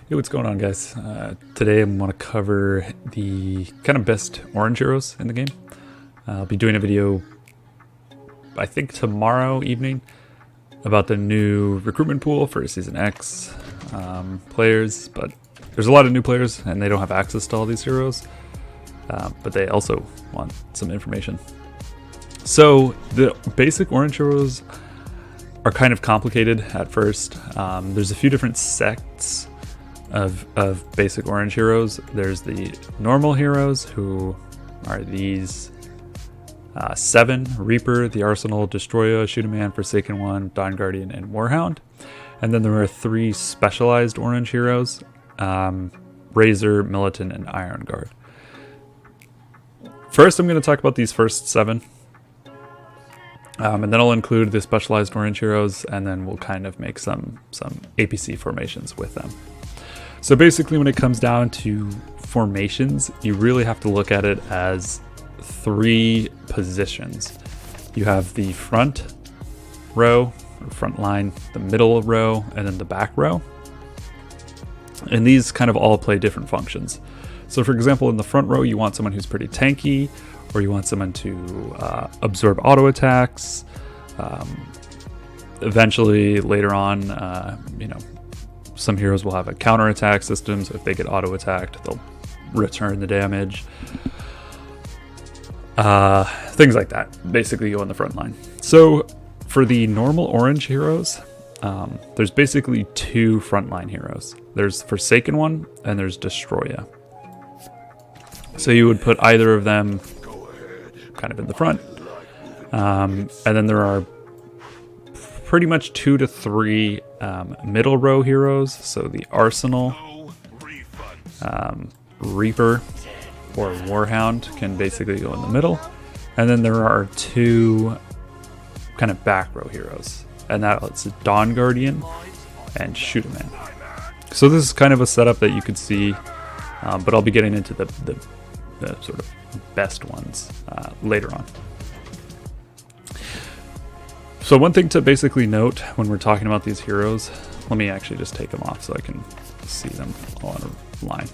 Hey, what's going on, guys? Today I'm going to cover the kind of best orange heroes in the game. I'll be doing a video, I think tomorrow evening, about the new recruitment pool for Season X players, but there's a lot of new players and they don't have access to all these heroes, but they also want some information. So the basic orange heroes are kind of complicated at first. There's a few different sects of basic orange heroes. There's the normal heroes, who are these 7: Reaper, the Arsenal, Destroyer, Shooter-Man, Forsaken One, Dawn Guardian, and Warhound. And then there are 3 specialized orange heroes, Razor, Militant, and Iron Guard. First I'm going to talk about these first 7. And then I'll include the specialized orange heroes, and then we'll kind of make some APC formations with them. So basically, when it comes down to formations, you really have to look at it as 3 positions. You have the front row, or front line, the middle row, and then the back row. And these kind of all play different functions. So for example, in the front row, you want someone who's pretty tanky, or you want someone to absorb auto attacks. Eventually, later on, some heroes will have a counterattack system, so if they get auto attacked, they'll return the damage. Things like that basically go in the front line. So for the normal orange heroes, there's basically 2 frontline heroes. There's Forsaken One and there's Destroyer. So you would put either of them kind of in the front. And then there are pretty much 2 to 3 middle row heroes. So the Arsenal, Reaper, or Warhound can basically go in the middle. And then there are 2 kind of back row heroes. And that's Dawn Guardian and Shooter-Man. So this is kind of a setup that you could see, but I'll be getting into the sort of best ones later on. So one thing to basically note when we're talking about these heroes, let me actually just take them off so I can see them all on a line.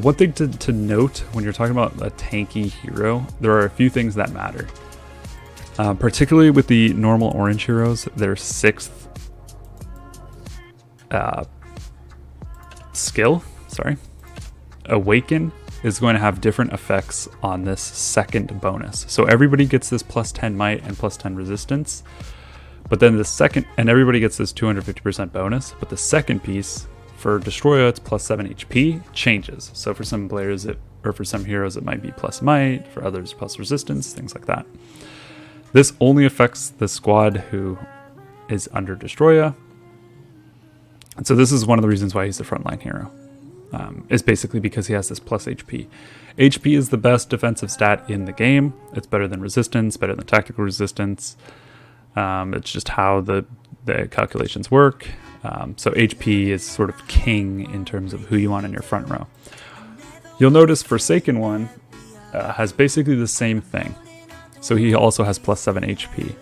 One thing to note when you're talking about a tanky hero, there are a few things that matter. Particularly with the normal orange heroes, their 6th skill, Awaken, is going to have different effects on this second bonus. So everybody gets this plus 10 might and plus 10 resistance, but then the second, and everybody gets this 250% bonus, but the second piece for Destroyer, it's plus 7 HP, changes. So for some players, or for some heroes, it might be plus might, for others plus resistance, things like that. This only affects the squad who is under Destroyer. And so this is one of the reasons why he's the frontline hero. Is basically because he has this plus HP. HP is the best defensive stat in the game. It's better than resistance, better than tactical resistance. It's just how the calculations work. So HP is sort of king in terms of who you want in your front row. You'll notice Forsaken One has basically the same thing. So he also has plus 7 HP.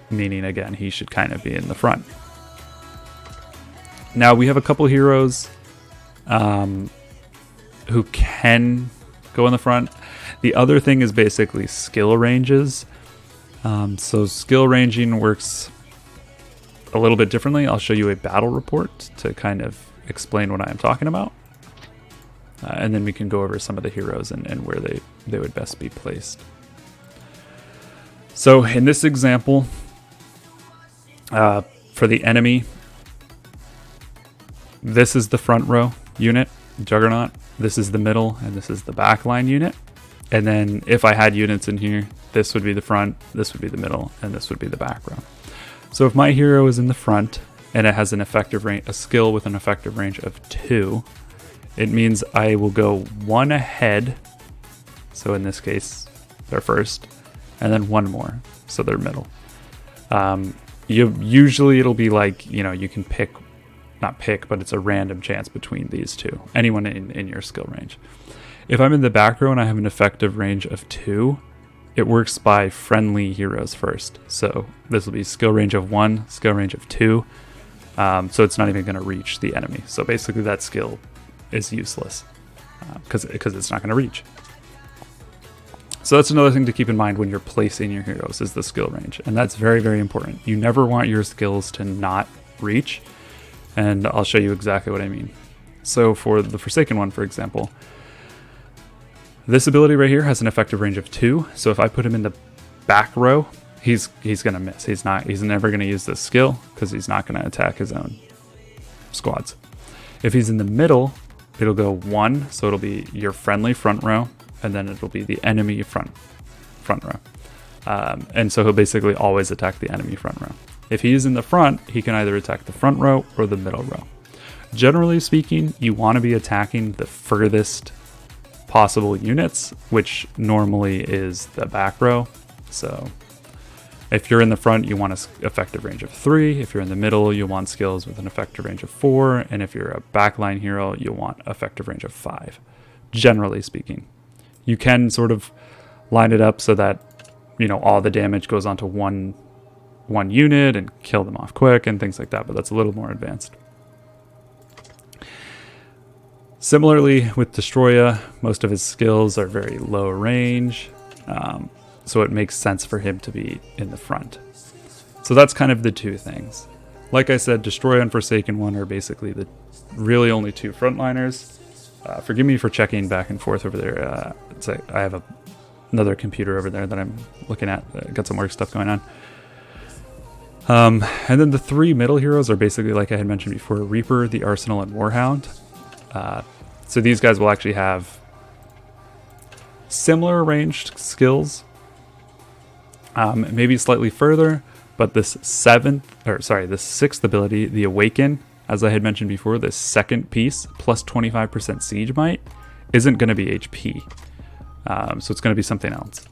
Meaning, again, he should kind of be in the front. Now we have a couple heroes who can go in the front. The other thing is basically skill ranges. So skill ranging works a little bit differently. I'll show you a battle report to kind of explain what I am talking about. And then we can go over some of the heroes and where they would best be placed. So in this example, for the enemy, this is the front row unit, Juggernaut. This is the middle, and this is the back line unit. And then if I had units in here, this would be the front, this would be the middle, and this would be the back row. So if my hero is in the front and it has an effective range, a skill with an effective range of 2, it means I will go 1 ahead. So in this case, they're first, and then 1 more, so they're middle. Usually it'll be like, you can pick. Not pick, but it's a random chance between these 2. Anyone in your skill range. If I'm in the back row and I have an effective range of 2, it works by friendly heroes first. So this will be skill range of 1, skill range of 2. So it's not even going to reach the enemy. So basically that skill is useless because it's not going to reach. So that's another thing to keep in mind when you're placing your heroes is the skill range. And that's very, very important. You never want your skills to not reach. And I'll show you exactly what I mean. So for the Forsaken one, for example, this ability right here has an effective range of 2. So if I put him in the back row, he's going to miss. He's never going to use this skill because he's not going to attack his own squads. If he's in the middle, it'll go 1. So it'll be your friendly front row, and then it'll be the enemy front row. And so he'll basically always attack the enemy front row. If he is in the front, he can either attack the front row or the middle row. Generally speaking, you want to be attacking the furthest possible units, which normally is the back row. So if you're in the front, you want an effective range of 3. If you're in the middle, you want skills with an effective range of 4. And if you're a backline hero, you'll want effective range of 5, generally speaking. You can sort of line it up so that, all the damage goes onto one unit and kill them off quick and things like that, but that's a little more advanced. Similarly with Destroya, most of his skills are very low range, so it makes sense for him to be in the front. So that's kind of the two things. Like I said, Destroya and Forsaken one are basically the really only 2 frontliners. Forgive me for checking back and forth over there. I have another computer over there that I'm looking at. Got some work stuff going on. And then the 3 middle heroes are basically, like I had mentioned before, Reaper, the Arsenal, and Warhound. So these guys will actually have similar ranged skills, maybe slightly further, but this 6th ability, the Awaken, as I had mentioned before, this second piece, plus 25% siege might, isn't going to be HP. So it's going to be something else.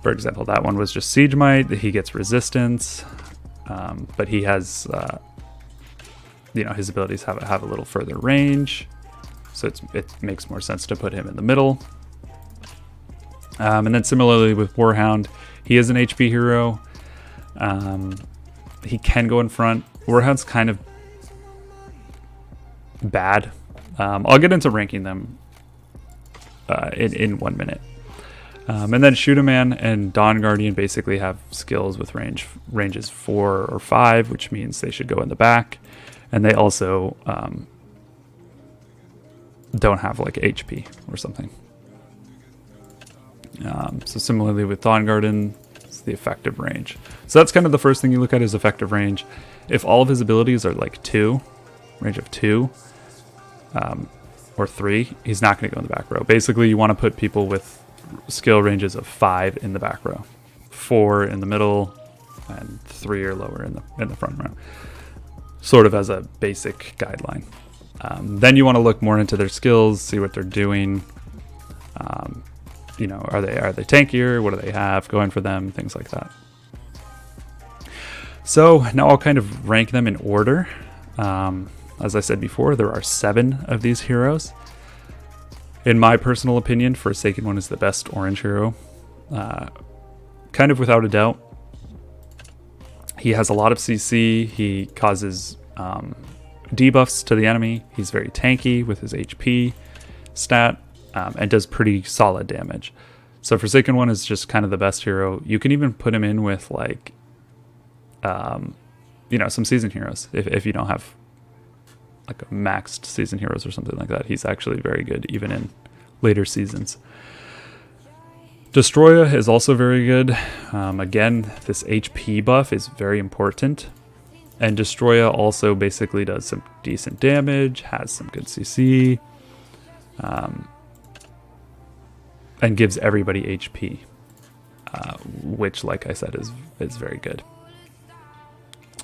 For example, that one was just siege might. He gets resistance, but he has, his abilities have a little further range. So it makes more sense to put him in the middle. And then similarly with Warhound, he is an HP hero. He can go in front. Warhound's kind of bad. I'll get into ranking them in 1 minute. And then Shootaman and Dawn Guardian basically have skills with ranges 4 or 5, which means they should go in the back. And they also don't have like HP or something. So similarly with Dawn Guardian, it's the effective range. So that's kind of the first thing you look at is effective range. If all of his abilities are like 2, range of 2, or 3, he's not going to go in the back row. Basically, you want to put people with skill ranges of 5 in the back row, 4 in the middle, and 3 or lower in the front row, sort of as a basic guideline. Then you want to look more into their skills, see what they're doing. Are they tankier? What do they have going for them? Things like that. So now I'll kind of rank them in order. As I said before, there are 7 of these heroes. In my personal opinion, Forsaken one is the best orange hero. Kind of without a doubt. He has a lot of CC. He causes debuffs to the enemy. He's very tanky with his HP stat, and does pretty solid damage. So Forsaken one is just kind of the best hero. You can even put him in with like, some season heroes. If you don't have like a maxed season heroes or something like that, he's actually very good even in later seasons. Destroya is also very good. Again, this HP buff is very important. And Destroya also basically does some decent damage, has some good CC, and gives everybody HP, which, like I said, is very good.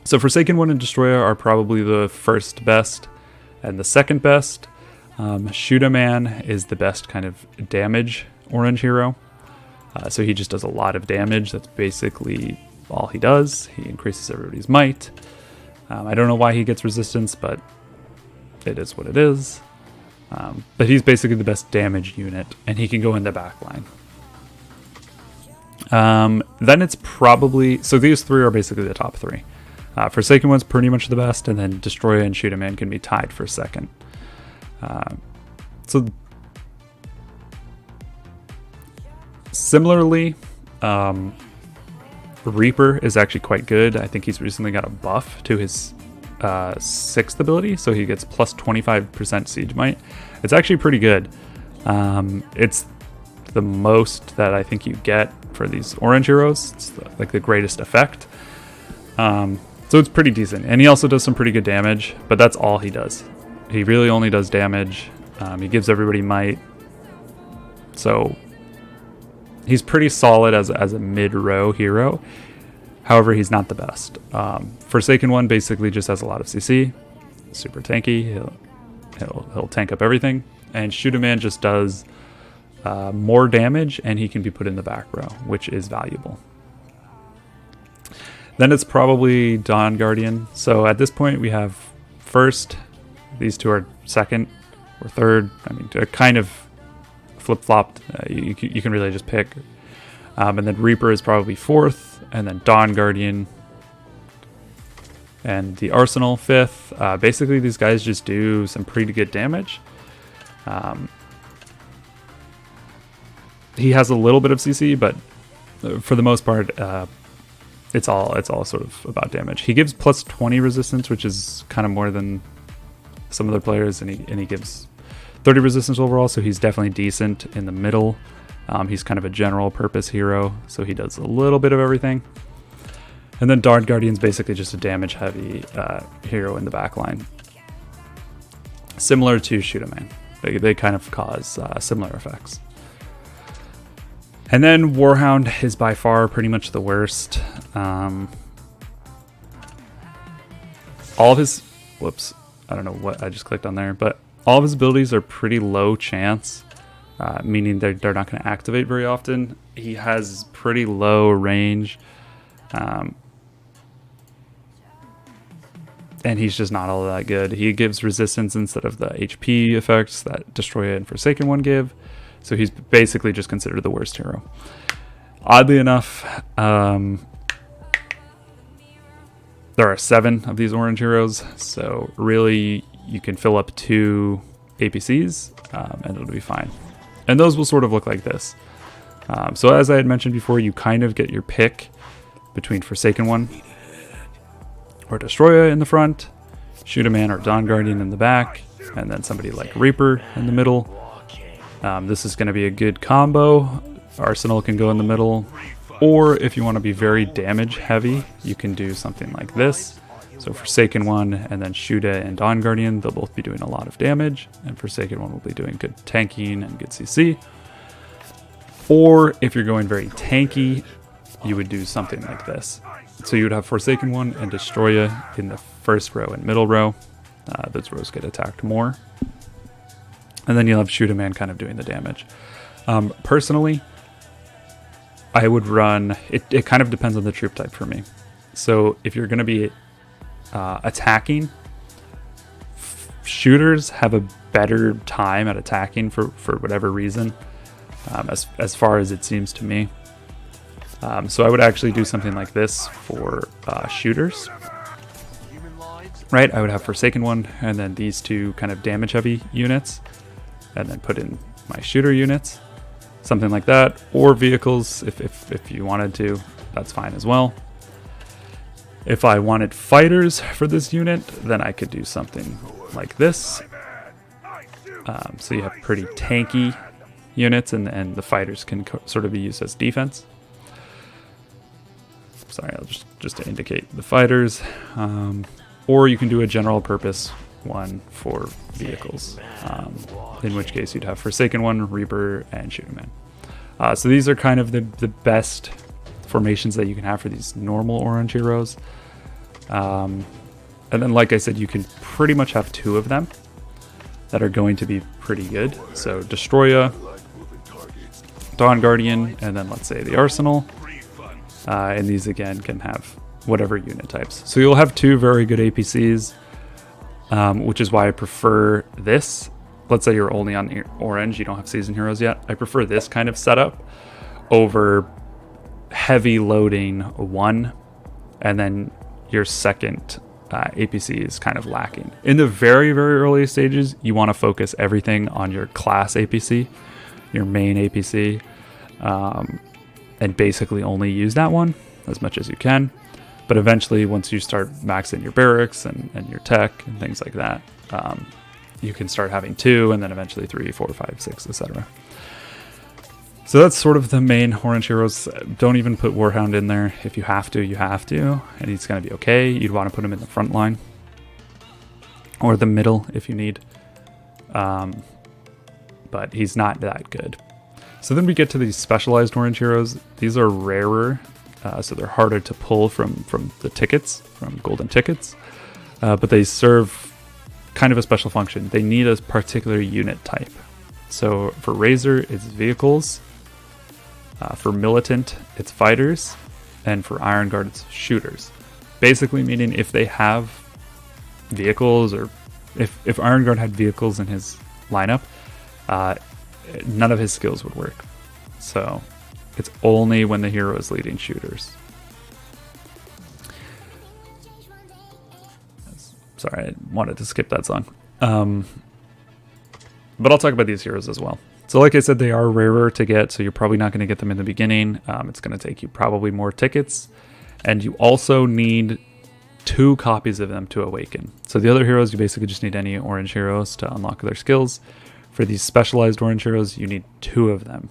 So Forsaken one and Destroya are probably the first best and the second best. Shootaman is the best kind of damage orange hero. So he just does a lot of damage. That's basically all he does. He increases everybody's might. I don't know why he gets resistance, but it is what it is. But he's basically the best damage unit, and he can go in the back line. Then it's probably... So these 3 are basically the top 3. Forsaken One's pretty much the best, and then Destroyer and Shoot a Man can be tied for second. So similarly, Reaper is actually quite good. I think he's recently got a buff to his 6th ability, so he gets plus 25% siege might. It's actually pretty good. It's the most that I think you get for these orange heroes. It's like the greatest effect. So it's pretty decent, and he also does some pretty good damage, but that's all he does. He really only does damage. He gives everybody might, so he's pretty solid as a mid-row hero. However, he's not the best. Forsaken One basically just has a lot of CC, super tanky. He'll tank up everything, and Shoot a Man just does more damage, and he can be put in the back row, which is valuable. Then it's probably Dawn Guardian. So at this point we have first, these two are second or third. I mean, they're kind of flip-flopped. You can really just pick. And then Reaper is probably fourth, and then Dawn Guardian and the Arsenal fifth. Basically these guys just do some pretty good damage. He has a little bit of CC, but for the most part, it's all sort of about damage. He gives plus 20 resistance, which is kind of more than some other players, and he gives 30 resistance overall, so he's definitely decent in the middle. He's kind of a general purpose hero, so he does a little bit of everything. And then Dawn Guardian's basically just a damage heavy hero in the backline. Similar to Shoot a Man. They kind of cause similar effects. And then Warhound is by far pretty much the worst. All of his, whoops, I don't know what I just clicked on there, but all of his abilities are pretty low chance, meaning they're not going to activate very often. He has pretty low range, and he's just not all that good. He gives resistance instead of the HP effects that Destroyer and Forsaken One give. So he's basically just considered the worst hero. Oddly enough, there are 7 of these orange heroes, so really you can fill up 2 APCs and it'll be fine. And those will sort of look like this. So as I had mentioned before, you kind of get your pick between Forsaken One or Destroyer in the front, Shoot a Man or Dawn Guardian in the back, and then somebody like Reaper in the middle. This is going to be a good combo. Arsenal can go in the middle, or if you want to be very damage heavy, you can do something like this. So Forsaken One and then Shuda and Dawn Guardian, they'll both be doing a lot of damage, and Forsaken One will be doing good tanking and good CC. Or if you're going very tanky, you would do something like this. So you would have Forsaken One and Destroyer in the first row and middle row. Those rows get attacked more. And then you'll have Shoot a Man kind of doing the damage. Personally, I would run, it kind of depends on the troop type for me. So if you're going to be attacking, shooters have a better time at attacking for whatever reason, as far as it seems to me. So I would actually do something like this for shooters. Right, I would have Forsaken One and then these 2 kind of damage heavy units, and then put in my shooter units, something like that, or vehicles if you wanted to, that's fine as well. If I wanted fighters for this unit, then I could do something like this. So you have pretty tanky units, and the fighters can sort of be used as defense. Sorry, I'll just to indicate the fighters. Or you can do a general purpose one for vehicles, in which case you'd have Forsaken One, Reaper, and Shoot a Man. So these are kind of the best formations that you can have for these normal orange heroes. And then, like I said, you can pretty much have 2 of them that are going to be pretty good. So Destroyer, Dawn Guardian, and then let's say the Arsenal. And these again can have whatever unit types. So you'll have 2 very good APCs, which is why I prefer this. Let's say you're only on orange, you don't have season heroes yet. I prefer this kind of setup over heavy loading 1 and then your second APC is kind of lacking. In the very, very early stages, you want to focus everything on your class APC, your main APC, and basically only use that one as much as you can. But eventually, once you start maxing your barracks and your tech and things like that, you can start having 2, and then eventually 3, 4, 5, 6, etc. So that's sort of the main orange heroes. Don't even put Warhound in there. If you have to, you have to, and he's going to be okay. You'd want to put him in the front line or the middle if you need. But he's not that good. So then we get to these specialized orange heroes. These are rarer, so they're harder to pull from the tickets, from golden tickets. But they serve kind of a special function. They need a particular unit type. So for Razor, it's vehicles. For Militant, it's fighters. And for Iron Guard, it's shooters. Basically meaning if they have vehicles, or if Iron Guard had vehicles in his lineup, none of his skills would work. So it's only when the hero is leading shooters. Sorry, I wanted to skip that song. But I'll talk about these heroes as well. So like I said, they are rarer to get, so you're probably not going to get them in the beginning. It's going to take you probably more tickets. And you also need 2 copies of them to awaken. So the other heroes, you basically just need any orange heroes to unlock their skills. For these specialized orange heroes, you need 2 of them.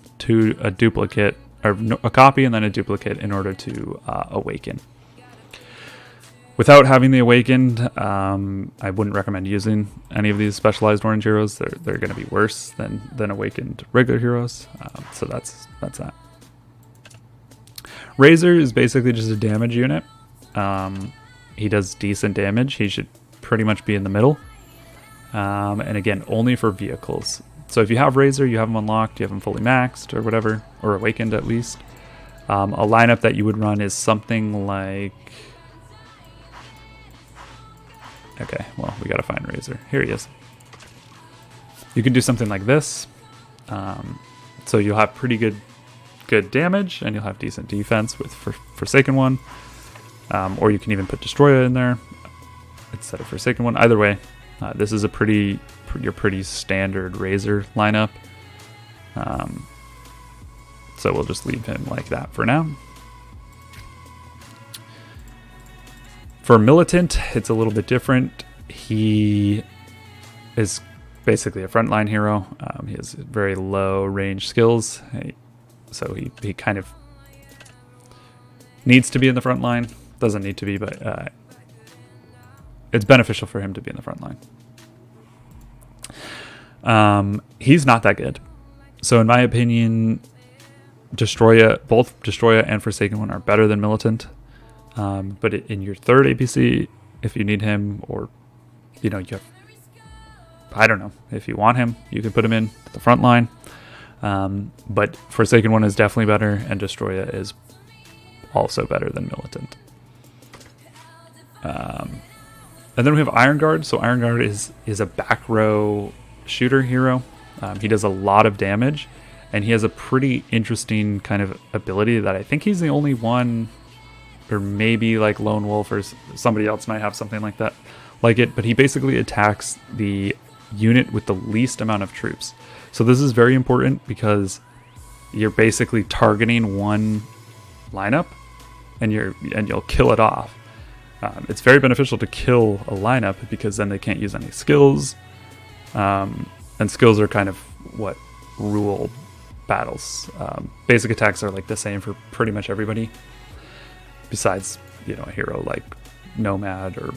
A duplicate, or a copy and then a duplicate in order to awaken. Without having the awakened, I wouldn't recommend using any of these specialized orange heroes. They're going to be worse than awakened regular heroes. So that's that. Razor is basically just a damage unit. He does decent damage. He should pretty much be in the middle. And again, only for vehicles. So if you have Razor, you have him unlocked, you have him fully maxed or whatever, or awakened at least. A lineup that you would run is something like... Okay, well, we gotta find Razor. Here he is. You can do something like this. So you'll have pretty good damage, and you'll have decent defense with Forsaken One. Or you can even put Destroyer in there instead of Forsaken One. Either way, this is your pretty standard Razor lineup. So we'll just leave him like that for now. For Militant, it's a little bit different. He is basically a frontline hero. He has very low range skills, so he kind of needs to be in the front line. Doesn't need to be, but it's beneficial for him to be in the front line. He's not that good. So in my opinion, both Destroyer and Forsaken One are better than Militant. But in your third APC, if you need him, or you have, I don't know, if you want him, you can put him in the front line. But Forsaken One is definitely better, and Destroyer is also better than Militant. And then we have Iron Guard. So Iron Guard is a back row shooter hero. He does a lot of damage, and he has a pretty interesting kind of ability that I think he's the only one. Or maybe like Lone Wolf or somebody else might have something like that, but he basically attacks the unit with the least amount of troops. So this is very important because you're basically targeting one lineup, and you'll kill it off. It's very beneficial to kill a lineup because then they can't use any skills, and skills are kind of what rule battles. Basic attacks are like the same for pretty much everybody. Besides, a hero like Nomad or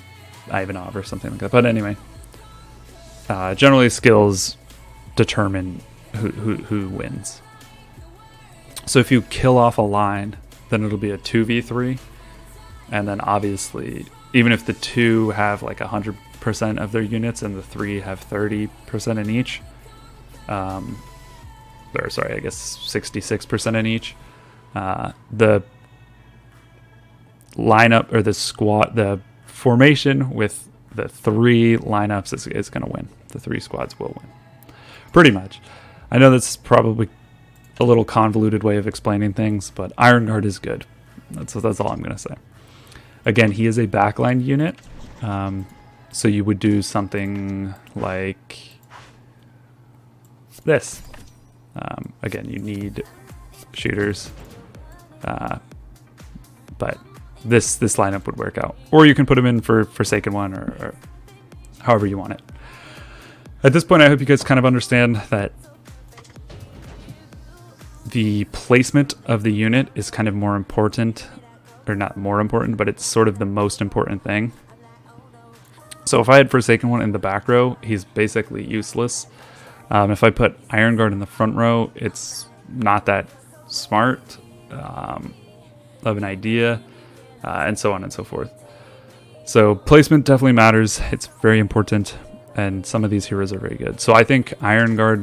Ivanov or something like that. But anyway, generally skills determine who wins. So if you kill off a line, then it'll be a 2v3. And then obviously, even if the 2 have like 100% of their units and the 3 have 30% in each, or sorry, I guess 66% in each, the lineup or the formation with the 3 lineups is going to win. The 3 squads will win. Pretty much. I know that's probably a little convoluted way of explaining things, but Iron Guard is good. That's all I'm going to say. Again, he is a backline unit, so you would do something like this. Again, you need shooters, but this lineup would work out. Or you can put him in for Forsaken One, or however you want it. At this point, I hope you guys kind of understand that the placement of the unit is kind of more important, or not more important, but it's sort of the most important thing. So if I had Forsaken One in the back row, he's basically useless. If I put Iron Guard in the front row, it's not that smart of an idea, and so on and so forth. So placement definitely matters. It's very important, and some of these heroes are very good. So I think Iron Guard,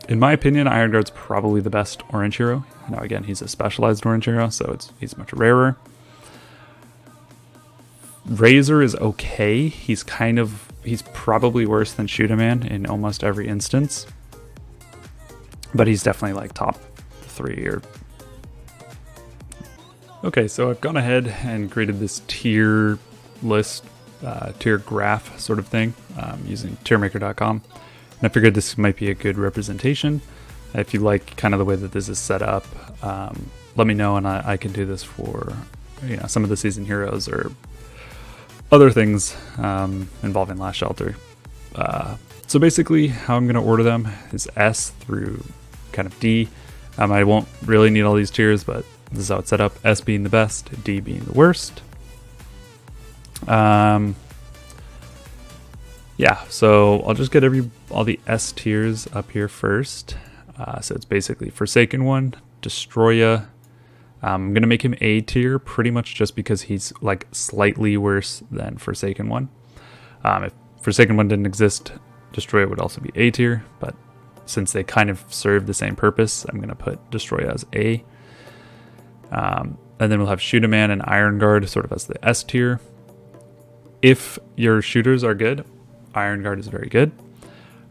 in my opinion, Iron Guard's probably the best orange hero. Now again, he's a specialized orange hero, so he's much rarer. Razor is okay. He's probably worse than Shoot a Man in almost every instance, but he's definitely like top 3 or... Okay, so I've gone ahead and created this tier list, tier graph sort of thing, using tiermaker.com. And I figured this might be a good representation. If you like kind of the way that this is set up, let me know, and I can do this for some of the season heroes or other things involving Last Shelter. So basically how I'm going to order them is S through kind of D. I won't really need all these tiers, but this is how it's set up. S being the best, D being the worst. Yeah, so I'll just get all the S tiers up here first. So it's basically Forsaken One, Destroya. I'm going to make him A tier pretty much just because he's like slightly worse than Forsaken One. If Forsaken One didn't exist, Destroya would also be A tier, but since they kind of serve the same purpose, I'm going to put Destroya as A. And then we'll have Shoot a Man and Iron Guard sort of as the S tier. If your shooters are good, Iron Guard is very good.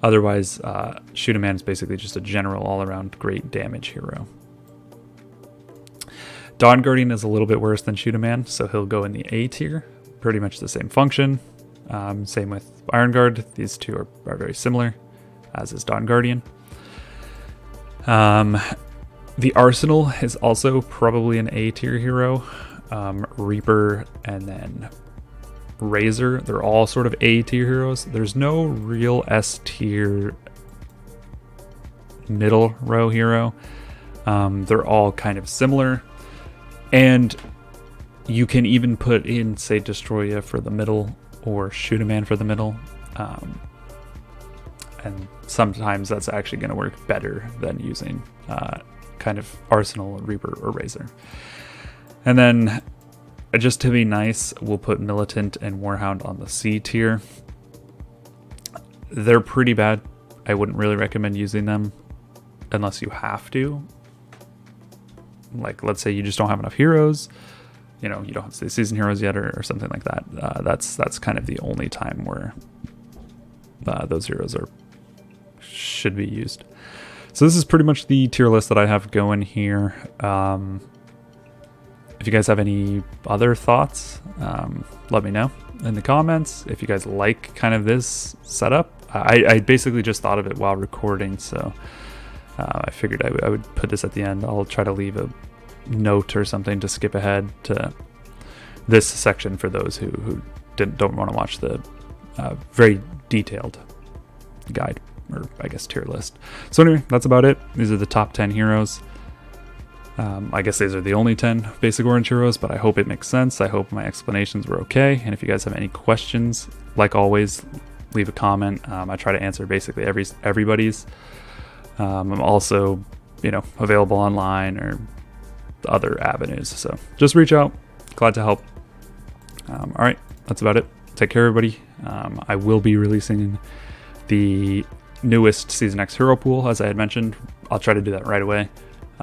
Otherwise, Shoot a Man is basically just a general all-around great damage hero. Dawn Guardian is a little bit worse than Shoot a Man, so he'll go in the A tier. Pretty much the same function. Same with Iron Guard. These two are very similar, as is Dawn Guardian. The Arsenal is also probably an A tier hero. Reaper and then Razor, they're all sort of A tier heroes. There's no real S tier middle row hero. They're all kind of similar. And you can even put in, say, Destroya for the middle or Shoot a Man for the middle. And sometimes that's actually going to work better than using kind of Arsenal, Reaper, or Razor. And then, just to be nice, we'll put Militant and Warhound on the C tier. They're pretty bad. I wouldn't really recommend using them unless you have to. Like, let's say you just don't have enough heroes. You don't have the season heroes yet or something like that. That's kind of the only time where those heroes should be used. So this is pretty much the tier list that I have going here. If you guys have any other thoughts, let me know in the comments. If you guys like kind of this setup, I basically just thought of it while recording, so I figured I would put this at the end. I'll try to leave a note or something to skip ahead to this section for those who don't want to watch the very detailed guide, or I guess tier list. So anyway, that's about it. These are the top 10 heroes. I guess these are the only 10 basic orange heroes, but I hope it makes sense. I hope my explanations were okay. And if you guys have any questions, like always, leave a comment. I try to answer basically everybody's. I'm also, available online or other avenues. So just reach out. Glad to help. All right, that's about it. Take care, everybody. I will be releasing the newest Season X hero pool, as I had mentioned. I'll try to do that right away.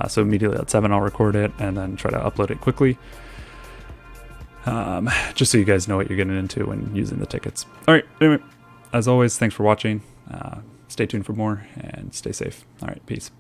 So immediately at 7, I'll record it and then try to upload it quickly. Just so you guys know what you're getting into when using the tickets. All right, anyway, as always, thanks for watching. Stay tuned for more and stay safe. All right, peace.